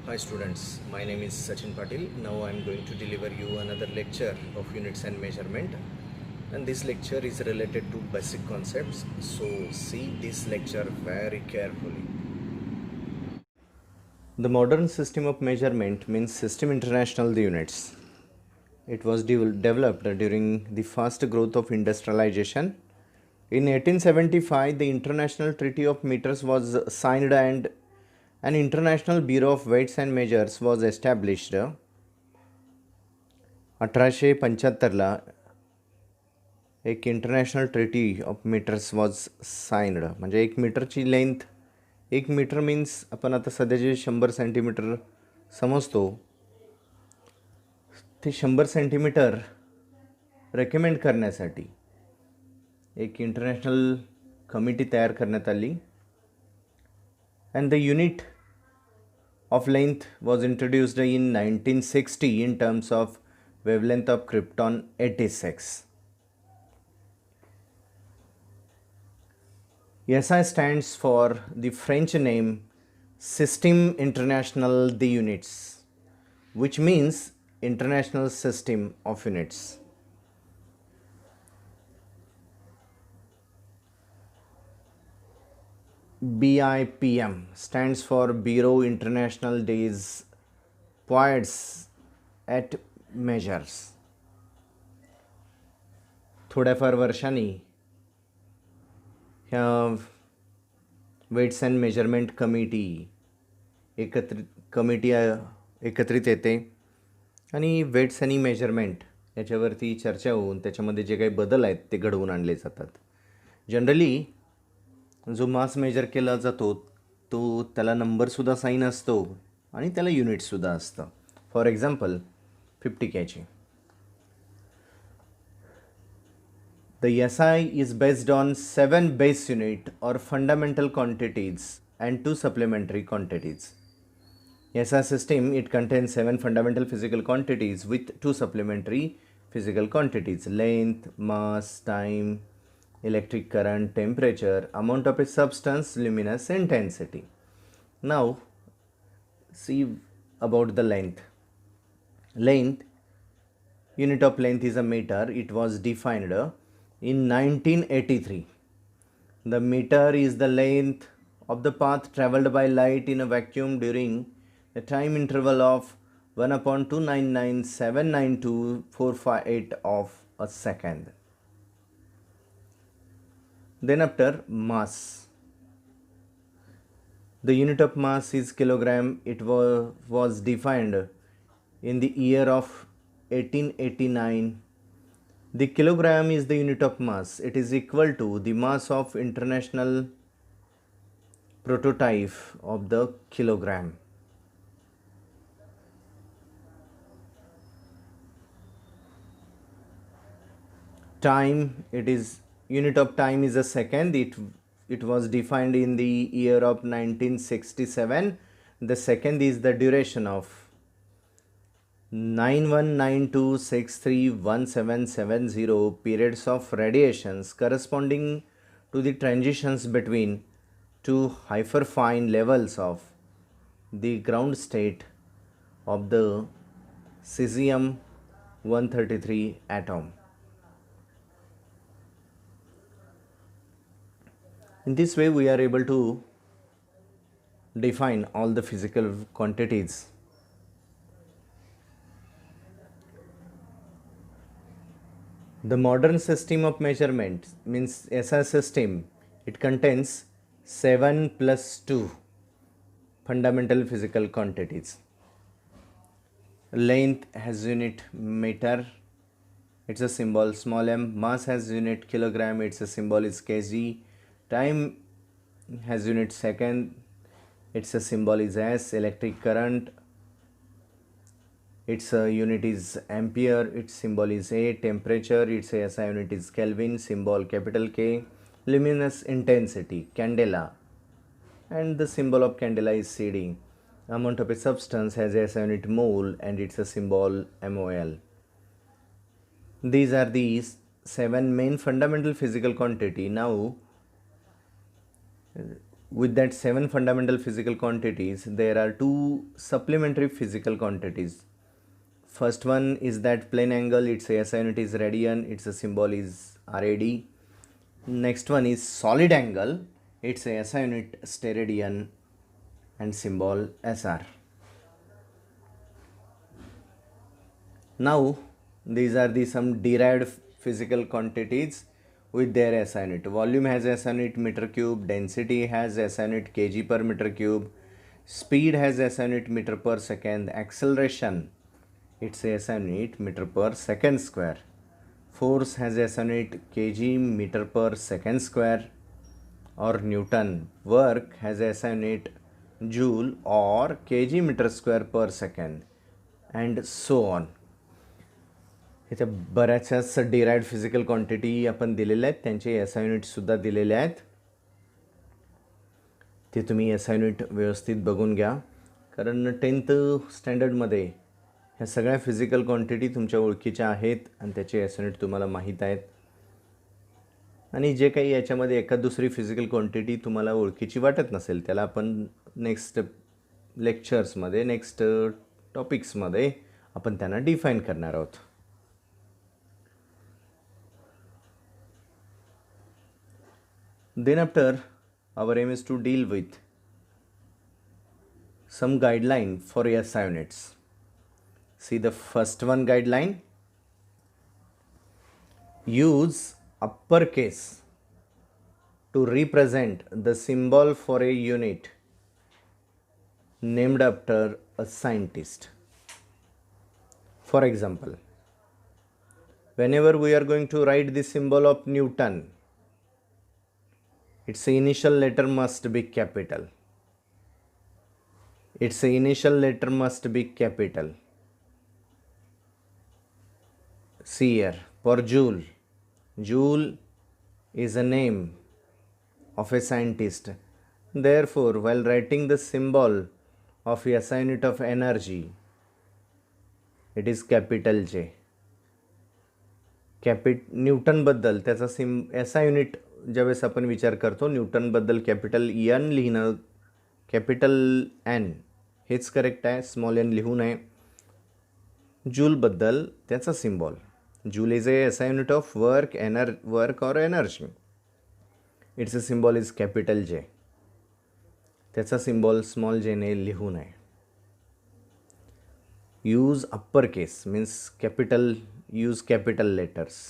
Hi students, my name is Sachin Patil. Now I am going to deliver you another lecture of units and measurement, and this lecture is related to basic concepts. So see this lecture very carefully. The modern system of measurement means System International the units. It was developed during the fast growth of industrialization. In 1875, the International Treaty of Meters was signed and an International Bureau of Weights and Measures was established. 1875ला एक international treaty of metres was signed. म्हणजे एक मीटरची length, एक metre means आपण आता सध्या जे 100 centimetre समजतो ते 100 सेंटीमीटर रेकमेंड करण्यासाठी एक इंटरनॅशनल कमिटी तयार करण्यात आली. And the unit of length was introduced in 1960 in terms of wavelength of krypton 86. SI stands for the French name Système International des Units, which means International System of Units. BIPM stands for Bureau International des Poids et Measures. थोड्याफार वर्षांनी ह्या weights and measurement एकत्रित येते आणि weights आणि measurement याच्यावरती चर्चा होऊन त्याच्यामध्ये जे काही बदल आहेत ते घडवून आणले जातात. जनरली जो मास मेजर केला जातो तो त्याला नंबरसुद्धा साईन असतो आणि त्याला युनिटसुद्धा असतं. For example 50 kg. The SI is based on 7 base unit or fundamental quantities and 2 supplementary quantities. SI system, it contains 7 fundamental physical quantities with 2 supplementary physical quantities: length, mass, time, electric current, temperature, amount of a substance, luminous intensity. Now see about the length. Unit of length is a meter. It was defined in 1983. The meter is the length of the path traveled by light in a vacuum during a time interval of 1/299,792,458 of a second. Then after mass, the unit of mass is kilogram. It was defined in the year of 1889. The kilogram is the unit of mass. It is equal to the mass of international prototype of the kilogram. Time, it is unit of time is a second. It was defined in the year of 1967. The second is the duration of 9192631770 periods of radiations corresponding to the transitions between two hyperfine levels of the ground state of the cesium 133 atom. In this way, we are able to define all the physical quantities. The modern system of measurement means SI system. It contains 7 plus 2 fundamental physical quantities. Length has unit meter. It's a symbol small m. Mass has unit kilogram. It's a symbol is kg. Time has unit second. Its a symbol is S. Electric current, its a unit is ampere. Its symbol is A. Temperature, its a SI unit is Kelvin. Symbol capital K. Luminous intensity, candela, and the symbol of candela is CD. Amount of a substance has a SI unit mole and it's a symbol MOL. These are the 7 main fundamental physical quantity. Now with that 7 fundamental physical quantities, there are 2 supplementary physical quantities. First one is that plane angle, its SI unit is radian, its symbol is RAD. Next one is solid angle, its SI unit steradian and symbol SR. Now these are the some derived physical quantities with their SI unit. Volume has SI unit meter cube, density has SI unit kg per meter cube, speed has SI unit meter per second, acceleration it's SI unit meter per second square, force has SI unit kg meter per second square or Newton, work has SI unit joule or kg meter square per second and so on. इथे बऱ्याचशाच derived physical quantity आपण दिलेल्या आहेत, त्यांचे SI युनिटसुद्धा दिलेले आहेत. ते तुम्ही SI unit व्यवस्थित बघून घ्या, कारण 10th स्टँडर्डमध्ये ह्या सगळ्या फिजिकल क्वांटिटी तुमच्या ओळखीच्या आहेत आणि त्याचे SI युनिट तुम्हाला माहीत आहेत. आणि जे काही याच्यामध्ये एखाद दुसरी फिजिकल क्वांटिटी तुम्हाला ओळखीची वाटत नसेल, त्याला आपण नेक्स्ट लेक्चर्समध्ये, नेक्स्ट टॉपिक्समध्ये आपण त्यांना डिफाईन करणार आहोत. Then after, our aim is to deal with some guideline for SI units. See the first one guideline. Use uppercase to represent the symbol for a unit named after a scientist. For example, whenever we are going to write the symbol of Newton, its initial letter must be capital. Its initial letter must be capital. See here, for Joule, Joule is a name of a scientist. Therefore, while writing the symbol of SI unit of energy, it is capital J. Newton बद्दल त्याचा SI unit ज्यावेळेस आपण विचार करतो, न्यूटनबद्दल capital N लिहिणं, capital N हेच correct आहे, स्मॉल एन लिहू नये. जूलबद्दल त्याचा symbol, joule is a SI unit of work or energy. It's a symbol is capital J. त्याचा सिम्बॉल स्मॉल जेने लिहू नये. Use upper case means capital, use capital letters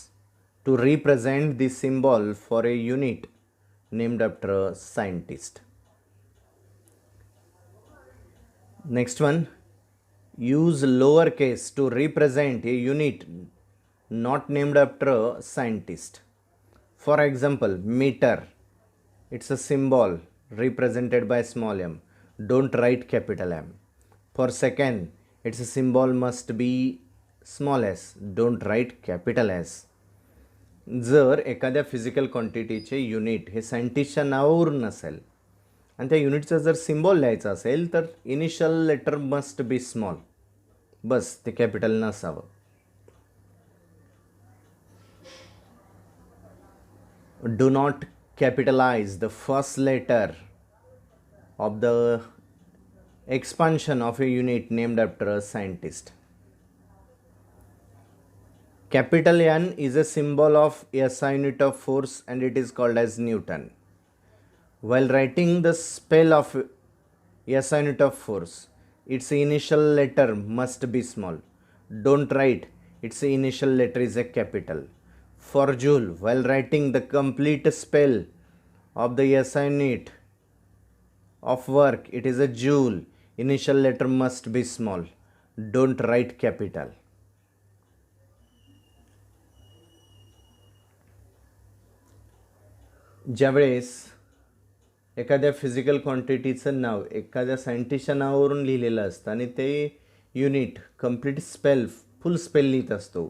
to represent the symbol for a unit named after a scientist. Next one, use lowercase to represent a unit not named after a scientist. For example, meter, it's a symbol represented by small m. Don't write capital M. For second, its a symbol must be small s. Don't write capital S. जर एखाद्या physical क्वांटिटीचे unit हे सायंटिस्टच्या नावावरून नसेल आणि त्या युनिटचा जर symbol लिहायचा असेल तर initial letter must be small, बस ते कॅपिटल नसावं. Do not capitalise the first letter of the expansion of a unit named after a scientist. Capital N is a symbol of SI unit of force and it is called as Newton. While writing the spell of SI unit of force, its initial letter must be small. Don't write its initial letter is a capital. For Joule, while writing the complete spell of the SI unit of work, it is a Joule. Initial letter must be small. Don't write capital. ज्यावेळेस एखाद्या physical क्वांटिटीचं नाव एखाद्या सायंटिस्टच्या नावावरून लिहिलेलं असतं आणि ते unit complete spell, full spell लिहित असतो,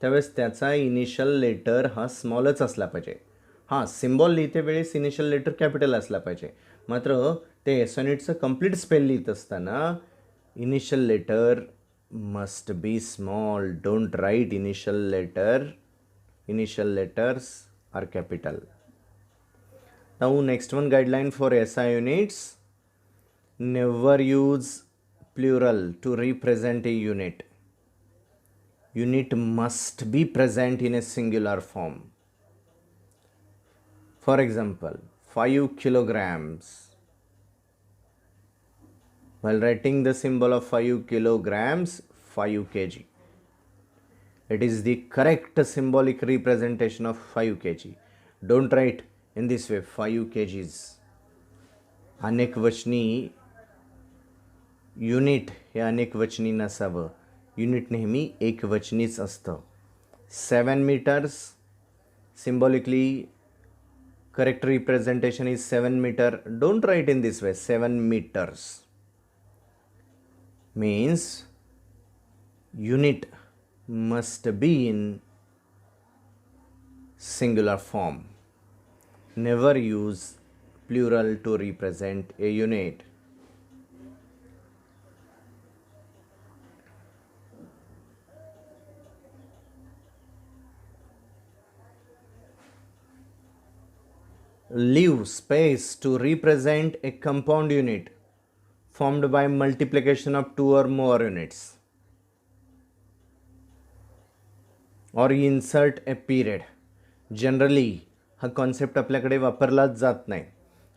त्यावेळेस त्याचा इनिशियल लेटर हा स्मॉलच असला पाहिजे. हां, सिम्बॉल लिहिते वेळेस इनिशियल लेटर कॅपिटल असला पाहिजे. मात्र ते SI युनिटचं कंप्लीट स्पेल लिहित असताना initial letter must be small. Don't write initial letter, initial letters are capital. Now next one guideline for SI units, never use plural to represent a unit. Unit must be present in a singular form. For example, 5 kilograms. While writing the symbol of 5 kilograms, 5 kg. It is the correct symbolic representation of 5 kg. Don't write in this way 5 kgs. अनेकवचनी unit हे अनेकवचनी नसावं. Unit नेहमी एकवचनीच असतं. 7 meters, symbolically correct representation is 7 meter. Don't write in this way 7 meters. Means unit must be in singular form. Never use plural to represent a unit. Leave space to represent a compound unit formed by multiplication of 2 or more units. Or insert a period. Generally हा concept आपल्याकडे वापरलाच जात नाही.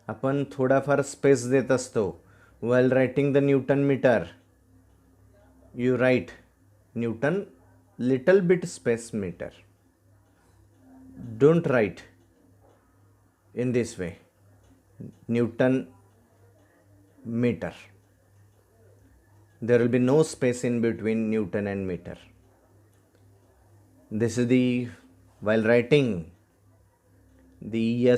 आपण थोडाफार space देत असतो. while writing the Newton meter, you write Newton little bit space meter. Don't write in this way Newton meter. There will be no space in between Newton and meter. This is the, while writing the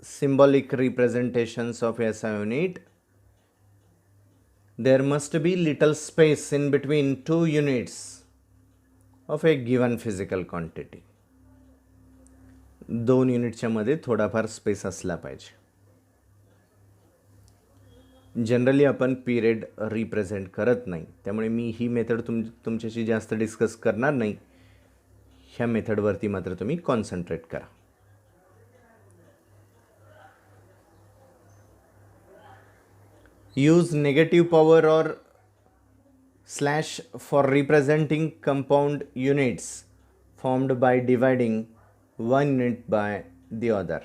symbolic representations of SI unit, there must be little space in between two units of a given physical quantity. 2 युनिटच्या मध्ये थोडाफार space असला पाहिजे. Generally आपण period represent करत नाही, त्यामुळे मी ही method तुमच्याशी जास्त डिस्कस करणार नाही. ह्या मेथडवरती मात्र तुम्ही कॉन्सन्ट्रेट करा. यूज नेगेटिव्ह पॉवर और slash for representing compound units formed by dividing one unit by the other.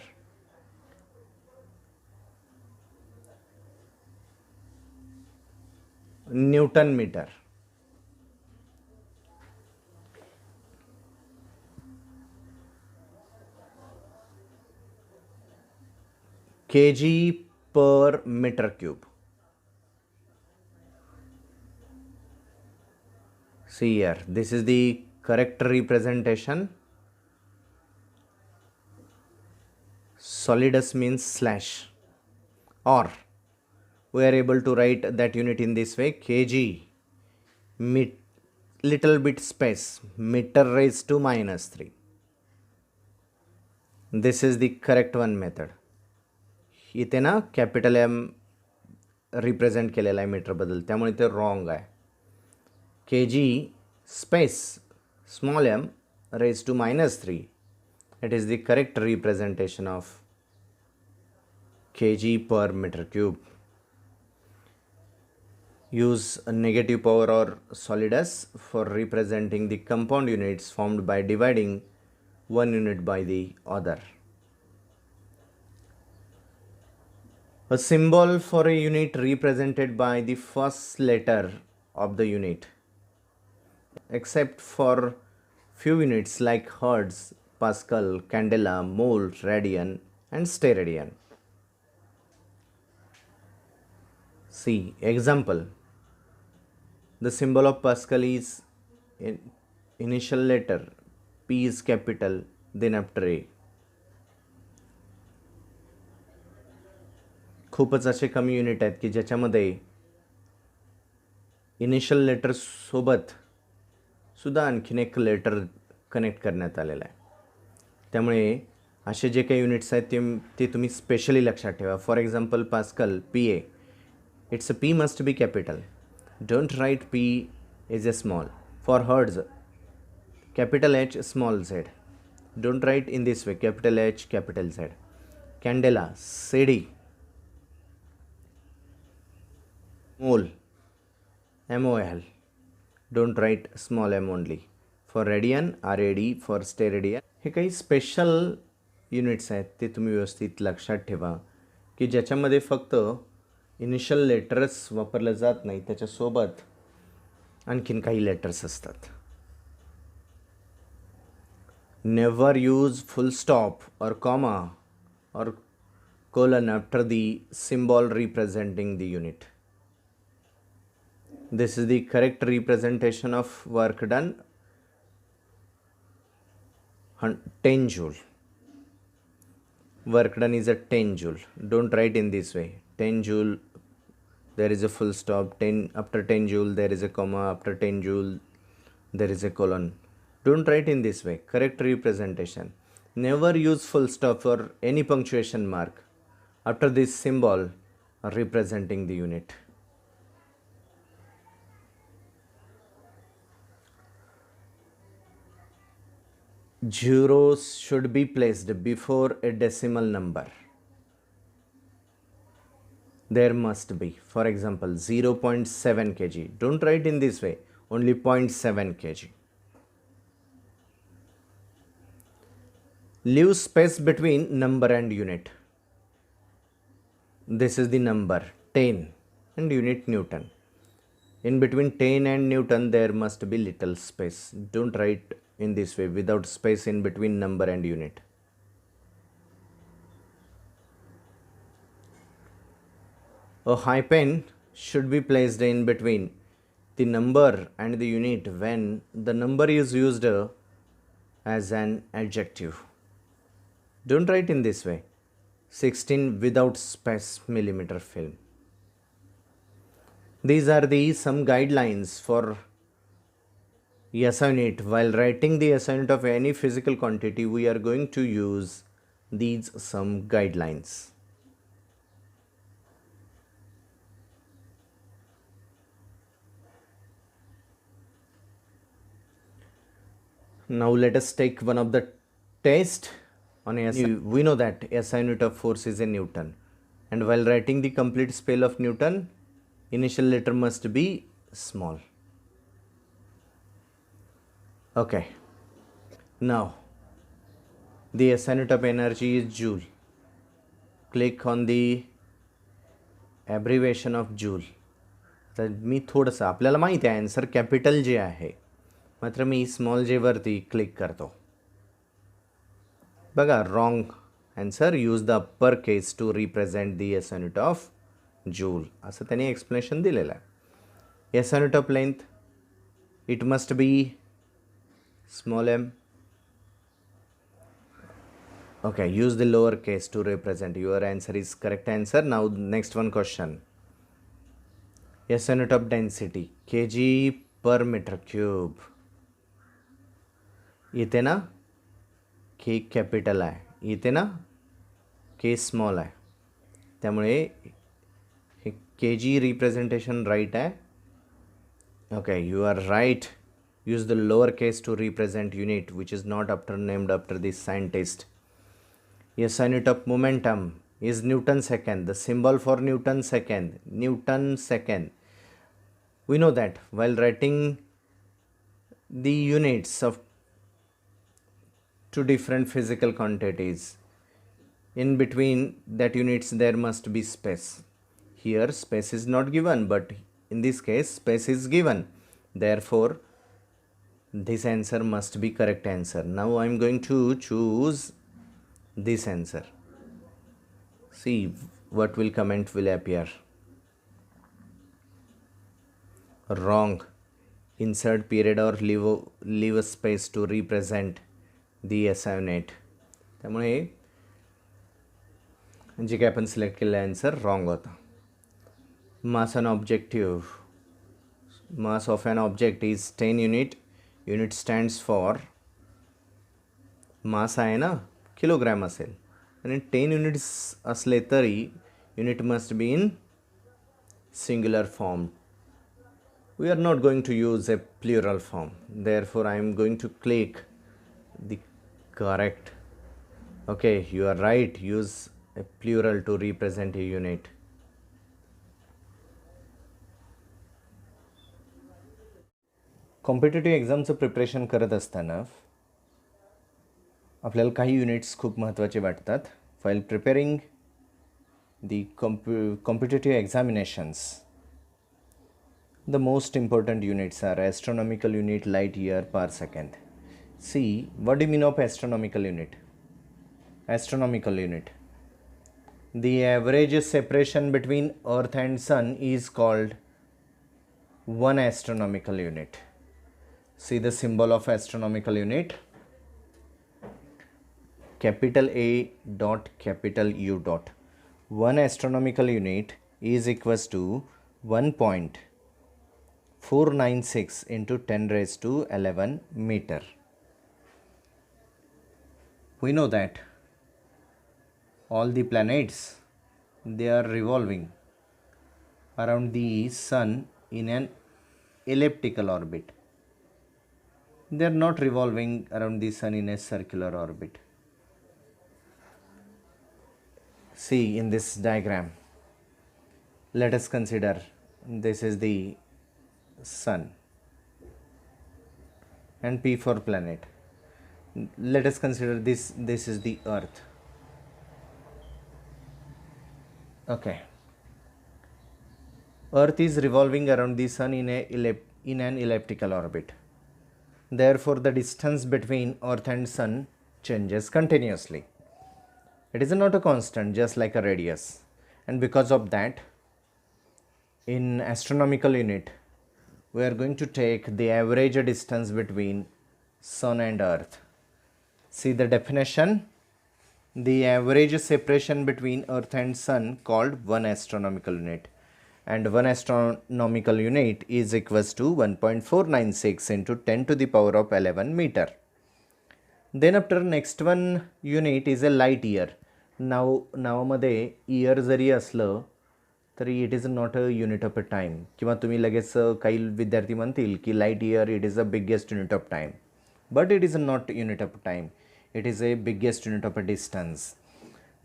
Newton meter. kg per meter cube. See here, this is the correct representation. Solidus means slash, or we are able to write that unit in this way kg little bit space meter raised to -3. This is the correct one method. इथे ना capital M represent केलेला आहे metre बद्दल, त्यामुळे ते wrong आहे. kg space small m raised to -3. It is the correct representation of kg per meter cube. Use a negative power or solidus for representing the compound units formed by dividing one unit by the other. A symbol for a unit represented by the first letter of the unit, except for few units like hertz, Pascal, candela, mole, radian and steradian. See example. The symbol of Pascal is initial letter P is capital, then after A. खूपच असे कमी unit आहेत की ज्याच्यामध्ये initial letter सोबत सुद्धा आणखीन एक लेटर कनेक्ट करण्यात आलेला आहे. त्यामुळे असे जे काही युनिट्स आहेत ते तुम्ही स्पेशली लक्षात ठेवा. For example Pascal PA, it's a P must be capital. Don't write P is a small. For hertz capital H small z. Don't write in this way capital H capital Z. candela, cd, mole, mol. Don't write small m only. For radian, rad, for steradian. हे काही special units आहेत ते तुम्ही व्यवस्थित लक्षात ठेवा की ज्याच्यामध्ये फक्त इनिशियल लेटर्स वापरलं जात नाही, त्याच्यासोबत आणखीन काही लेटर्स असतात. नेवर यूज फुल स्टॉप और कॉमा और colon after the symbol representing the unit. This is the correct representation of work done. 10 joule. Work done is a 10 joule. Don't write in this way. 10 joule, there is a full stop. 10 after 10 joule, there is a comma. After 10 joule, there is a colon. Don't write in this way. Correct representation. Never use full stop or any punctuation mark after this symbol representing the unit. Zeros should be placed before a decimal number. There must be, for example, 0.7 kg. Don't write in this way, only 0.7 kg. Leave space between number and unit. This is the number 10 and unit Newton. In between 10 and Newton there must be little space. Don't write in this way without space in between number and unit. A high pen should be placed in between the number and the unit when the number is used as an adjective. Don't write in this way. 16 without space millimeter film. These are the some guidelines for SI unit. While writing the SI unit of any physical quantity, we are going to use these some guidelines. Now let us take one of the test on SI. We know that SI unit of force is a Newton, and while writing the complete spell of Newton, initial letter must be small. Okay. Now the SI unit of energy is joule. Click on the abbreviation of joule. तर मी थोडंसं, आपल्याला माहिती आहे answer capital जे आहे, मात्र मी small जे वरती click करतो. बघा, wrong answer. Use the upper case to represent the SI unit of joule, असं त्यांनी एक्सप्लेनेशन दिलेलं आहे. SI unit of length, it must be small m. Okay, use the lower case to represent. Your answer is correct answer. Now next one question. SI unit of density, kg per meter cube. इथे ना k capital आहे, इथे ना k small आहे, त्यामुळे हे kg representation right आहे. Okay, you are right. Use the lower case to represent unit which is not named after the scientist. SI unit of momentum is Newton second. The symbol for Newton second, Newton second. We know that while writing the units of two different physical quantities, in between that units there must be space. Here space is not given, but in this case space is given. Therefore this answer must be correct answer. Now I am going to choose this answer. See what will comment will appear. Wrong. Insert period or leave a space to represent the SI unit. त्यामुळे जे काय आपण select केलेलं answer wrong होता. Mass an objective. Mass of an object is 10 unit. Unit stands for मास आहे ना, kilogram असेल, आणि 10 units असले तरी unit must be in singular form. We are not going to use a plural form. Therefore, I am going to click the correct. Okay, you are right. Use a plural to represent a unit. Competitive एक्झामचं preparation करत असताना आपल्याला काही units खूप महत्त्वाचे वाटतात. while preparing the competitive examinations, the most important units are astronomical unit, light year, parsecond. See, what do you mean of astronomical unit? Astronomical unit, the average separation between earth and sun is called 1 astronomical unit. See the symbol of astronomical unit, capital A dot capital U dot. 1 astronomical unit is equals to 1.496 into 10 raised to 11 meter. We know that all the planets, they are revolving around the sun in an elliptical orbit. They are not revolving around the sun in a circular orbit. See in this diagram, let us consider this is the sun and P for planet. Let us consider this is the earth. Okay, earth is revolving around the sun in an elliptical orbit. Therefore the distance between earth and sun changes continuously. It is not a constant, just like a radius, and because of that, in astronomical unit we are going to take the average distance between sun and earth. See the definition, the average separation between earth and sun called 1 astronomical unit, and 1 astronomical unit is equals to 1.496 into 10 to the power of 11 meter. Then after next one unit is a light year. नावामध्ये year जरी असलं तरी it is not a unit of a time, किंवा तुम्ही लगेच काही विद्यार्थी म्हणतील की light year it is a biggest unit of time, but it is not unit of time, it is a biggest unit of a distance.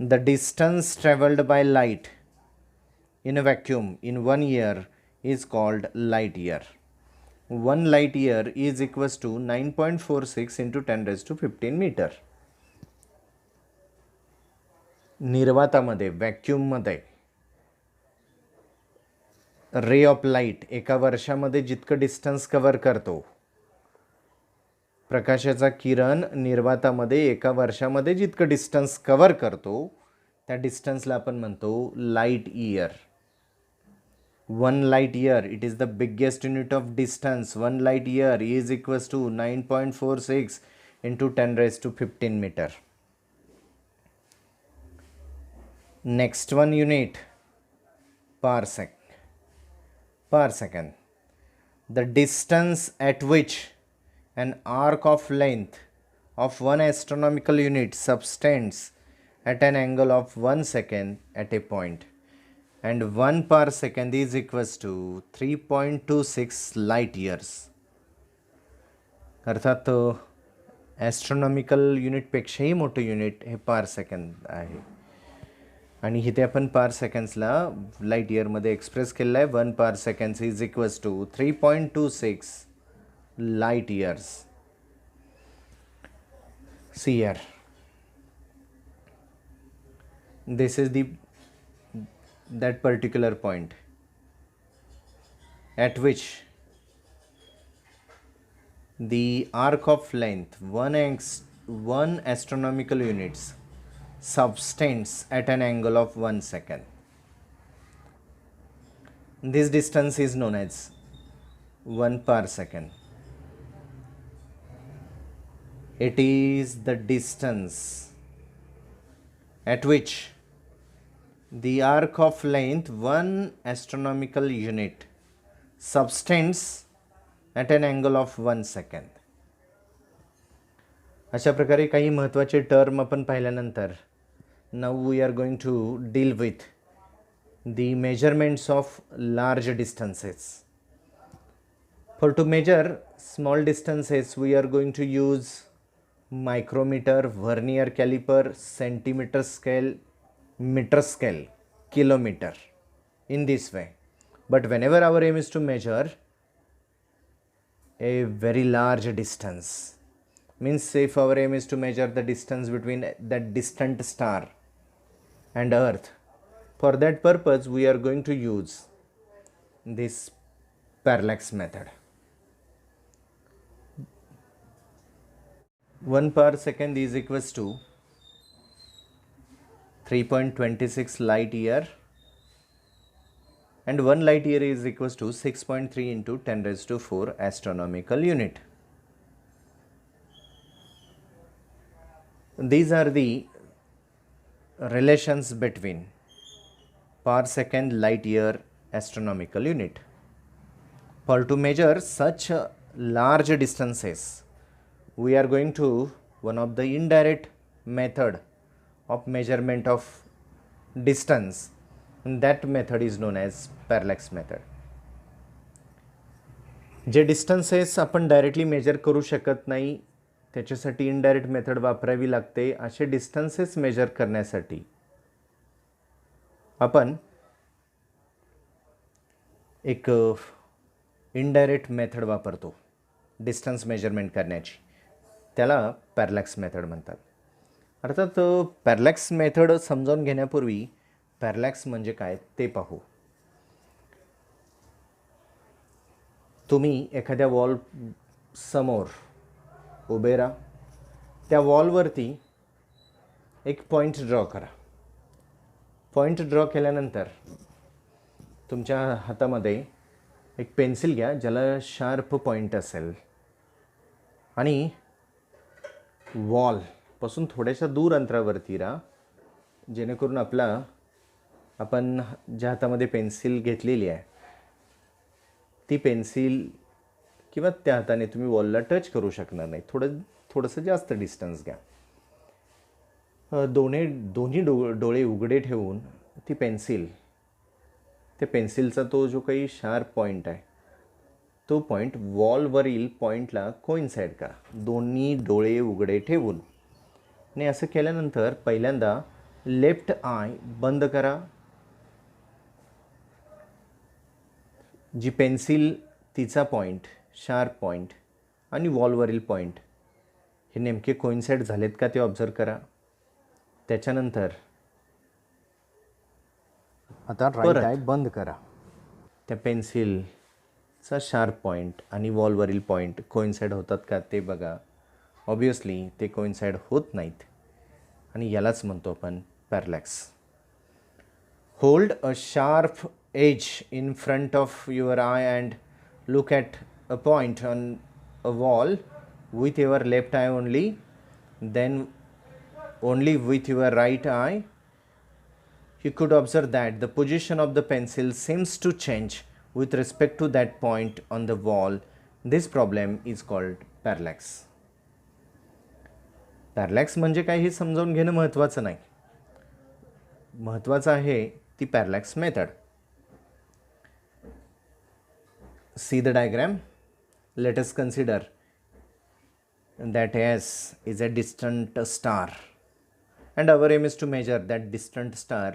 The distance traveled by light in a vacuum in 1 year is called light year. 1 light year is equals to 9.46 into 10 raised to 15 meter. निर्वातामध्ये, व्हॅक्यूममध्ये ray of light एका वर्षामध्ये जितकं distance cover करतो, प्रकाशाचा किरण निर्वातामध्ये एका वर्षामध्ये जितकं distance cover करतो त्या डिस्टन्सला आपण म्हणतो light year. 1 light year, it is the biggest unit of distance. 1 light year is equals to 9.46 into 10 raised to 15 meter. Next one unit, parsec. Parsecond, the distance at which an arc of length of 1 astronomical unit subtends at an angle of 1 second at a point, and 1 parsecond is equals to 3.26 light years. अर्थात astronomical युनिटपेक्षाही मोठं unit हे पारसेकंद आहे, आणि इथे आपण पार सेकंड्सला light इयरमध्ये express केलेलं आहे. 1 parsecs is equals to 3.26 light years. See here, this is that particular point at which the arc of length 1 astronomical units subtends at an angle of 1 second. This distance is known as 1 parsecond. It is the distance at which the arc of length 1 astronomical unit subtends at an angle of 1 second. अशा प्रकारे काही महत्त्वाचे term आपण पाहिल्यानंतर now we are going to deal with the measurements of large distances. For to measure small distances we are going to use micrometer, vernier caliper, centimeter scale, meter scale, kilometer, in this way. But whenever our aim is to measure a very large distance, means if our aim is to measure the distance between that distant star and Earth, for that purpose we are going to use this parallax method. 1 per second is equals to 3.26 light year, and 1 light year is equals to 6.3 into 10 raised to 4 astronomical unit. These are the relations between per second, light year, astronomical unit. For to measure such large distances, we are going to one of the indirect method of measurement of distance. That method is known as parallax method. J distances आपण directly measure करू शकत नाही त्याच्यासाठी indirect method वापरावी लागते. असे distances major करण्यासाठी आपण एक इनडायरेक्ट मेथड वापरतो डिस्टन्स मेजरमेंट करण्याची, त्याला पॅरलॅक्स मेथड म्हणतात. अर्थात पॅरलॅक्स मेथड समजावून घेण्यापूर्वी पॅरलॅक्स म्हणजे काय ते पाहू. तुम्ही एखाद्या वॉल समोर उभे राहा, त्या वॉलवरती एक पॉईंट ड्रॉ करा. पॉईंट ड्रॉ केल्यानंतर तुमच्या हातामध्ये एक पेन्सिल घ्या ज्याला शार्प पॉईंट असेल आणि वॉलपासून थोड्याशा दूर अंतरावरती राहा, जेणेकरून आपण ज्या हातामध्ये पेन्सिल घेतलेली आहे ती पेन्सिल किंवा त्या हाताने तुम्ही वॉलला टच करू शकणार नाही. थोडंसं जास्त डिस्टन्स घ्या. दोन्ही डोळे उघडे ठेवून ती पेन्सिलचा तो जो काही शार्प पॉईंट आहे तो पॉईंट वॉलवरील पॉईंटला कोइन्साइड करा, दोन्ही डोळे उघडे ठेवून. आणि असं केल्यानंतर पहिल्यांदा लेफ्ट आय बंद करा. जी पेन्सिल, तिचा पॉईंट, शार्प पॉईंट आणि वॉलवरील पॉईंट हे नेमके कोइन्साइड झालेत का ते ऑब्झर्व करा. त्याच्यानंतर आता राईट आय बंद करा. त्या पेन्सिलचा शार्प पॉईंट आणि वॉलवरील पॉईंट कोइन्साइड होतात का ते बघा. ऑब्वियसली ते कोइन्साइड होत नाहीत आणि यालाच म्हणतो आपण parallax. Hold a sharp edge in front of your eye and look at a point on a wall with your left eye only. Then only with your right eye you could observe that the position of the pencil seems to change with respect to that point on the wall. This problem is called parallax. Parallax म्हणजे काय हे समजावून घेणं महत्त्वाचं नाही, महत्त्वाचं आहे ती parallax method. See the diagram. Let us consider that S is a distant star and our aim is to measure that distant star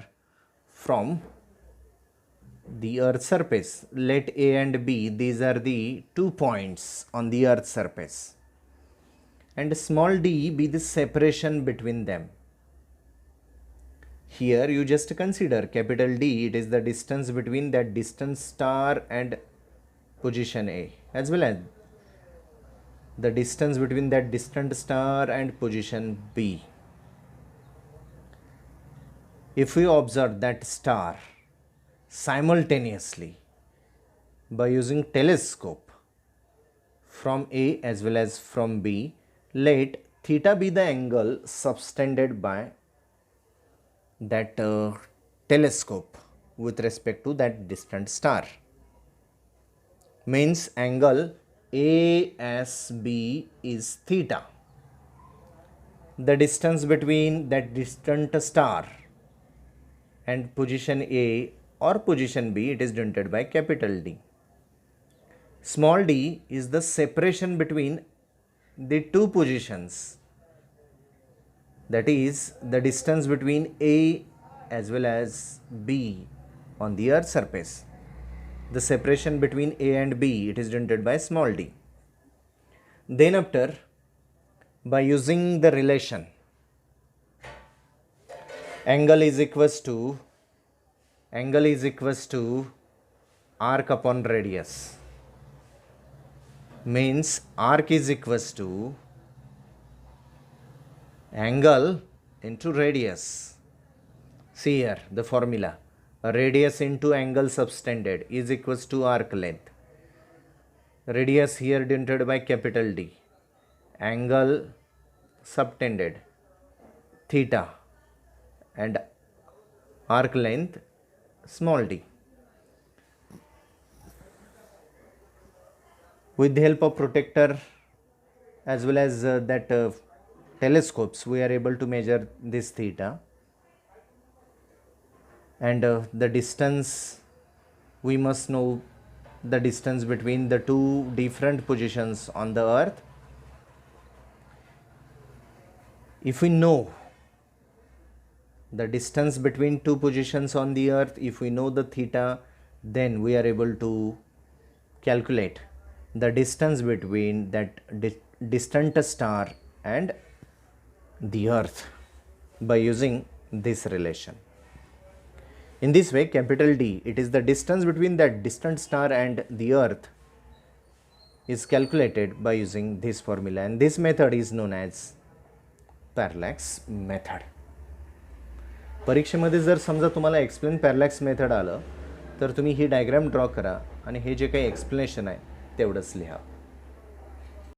from the Earth's surface. Let A and B, these are the 2 points on the Earth's surface, and small d be the separation between them. Here you just consider capital D, it is the distance between that distant star and position A, as well as the distance between that distant star and position B. If we observe that star simultaneously by using telescope from A as well as from B, let theta be the angle subtended by that telescope with respect to that distant star. Means angle ASB is theta. The distance between that distant star and position A or position B, it is denoted by capital D. Small d is the separation between the two positions, that is the distance between A as well as B on the Earth's surface. The separation between A and B, it is denoted by small d. Then after, by using the relation, angle is equals to arc upon radius, means arc is equals to angle into radius. See here the formula, radius into angle subtended is equals to arc length. Radius here denoted by capital D, angle subtended theta, and arc length small d. With the help of protector as well as telescopes, we are able to measure this theta, and the distance, we must know the distance between the two different positions on the Earth. If we know the distance between two positions on the Earth, if we know the theta, then we are able to calculate the distance between that distant star and the Earth by using this relation. In this way, capital D, it is the distance between that distant star and the Earth, is calculated by using this formula, and this method is known as parallax method. परीक्षेमध्ये जर समजा तुम्हाला explain parallax method आलं तर तुम्ही ही diagram draw करा आणि हे जे काही एक्सप्लेनेशन आहे तेवढंच लिहा.